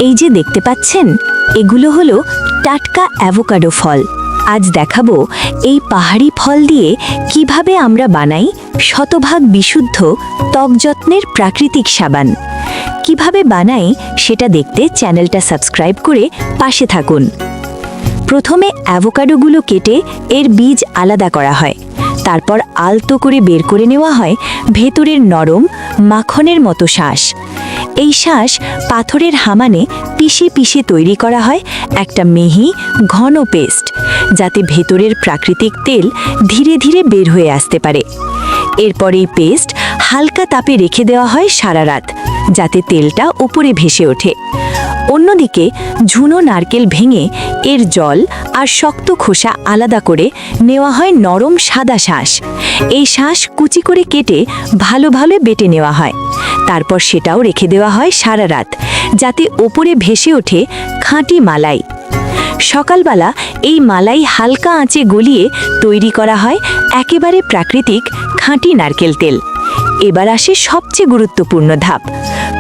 এই যে দেখতে পাচ্ছেন, এগুলো হলো টাটকা অ্যাভোকাডো ফল। আজ দেখাবো এই পাহাড়ি ফল দিয়ে কিভাবে আমরা বানাই শতভাগ বিশুদ্ধ ত্বক যত্নের প্রাকৃতিক সাবান। কিভাবে বানাই সেটা দেখতে চ্যানেলটা সাবস্ক্রাইব করে পাশে থাকুন। প্রথমে অ্যাভোকাডোগুলো কেটে এর বীজ আলাদা করা হয়। তারপর আলতো করে বের করে নেওয়া হয় ভেতরের নরম মাখনের মতো শাঁস। এই শাঁস পাথরের হামানে পিষে পিষে তৈরি করা হয় একটা মিহি ঘন পেস্ট, যাতে ভেতরের প্রাকৃতিক তেল ধীরে ধীরে বের হয়ে আসতে পারে। এরপর এই পেস্ট হালকা তাপে রেখে দেওয়া হয় সারা রাত, যাতে তেলটা উপরে ভেসে ওঠে। অন্যদিকে ঝুনো নারকেল ভেঙে এর জল আর শক্ত খোসা আলাদা করে নেওয়া হয় নরম সাদা শাঁস। এই শাঁস কুচি করে কেটে ভালোভাবে বেটে নেওয়া হয়। তারপর সেটাও রেখে দেওয়া হয় সারা রাত, যাতে ওপরে ভেসে ওঠে খাঁটি মালাই। সকালবেলা এই মালাই হালকা আঁচে গলিয়ে তৈরি করা হয় একেবারে প্রাকৃতিক খাঁটি নারকেল তেল। এবার আসে সবচেয়ে গুরুত্বপূর্ণ ধাপ।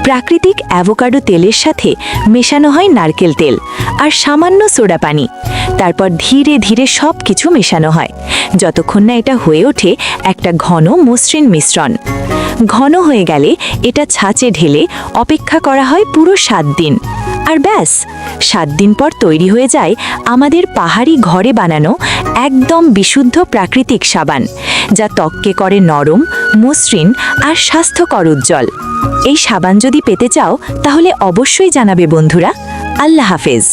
প্রাকৃতিক অ্যাভোকাডো তেলের সাথে মেশানো হয় নারকেল তেল আর সামান্য সোডা পানি। তারপর ধীরে ধীরে সব কিছু মেশানো হয়, যতক্ষণ না এটা হয়ে ওঠে একটা ঘন মসৃণ মিশ্রণ। ঘন হয়ে গেলে এটা ছাঁচে ঢেলে অপেক্ষা করা হয় পুরো 7 দিন। আর ব্যাস, 7 দিন পর তৈরি হয়ে যায় আমাদের পাহাড়ি ঘরে বানানো একদম বিশুদ্ধ প্রাকৃতিক সাবান, যা ত্বককে করে নরম, মসৃণ আর স্বাস্থ্যকর উজ্জ্বল। এই সাবান যদি পেতে চাও তাহলে অবশ্যই জানাবে বন্ধুরা। আল্লাহ হাফেজ।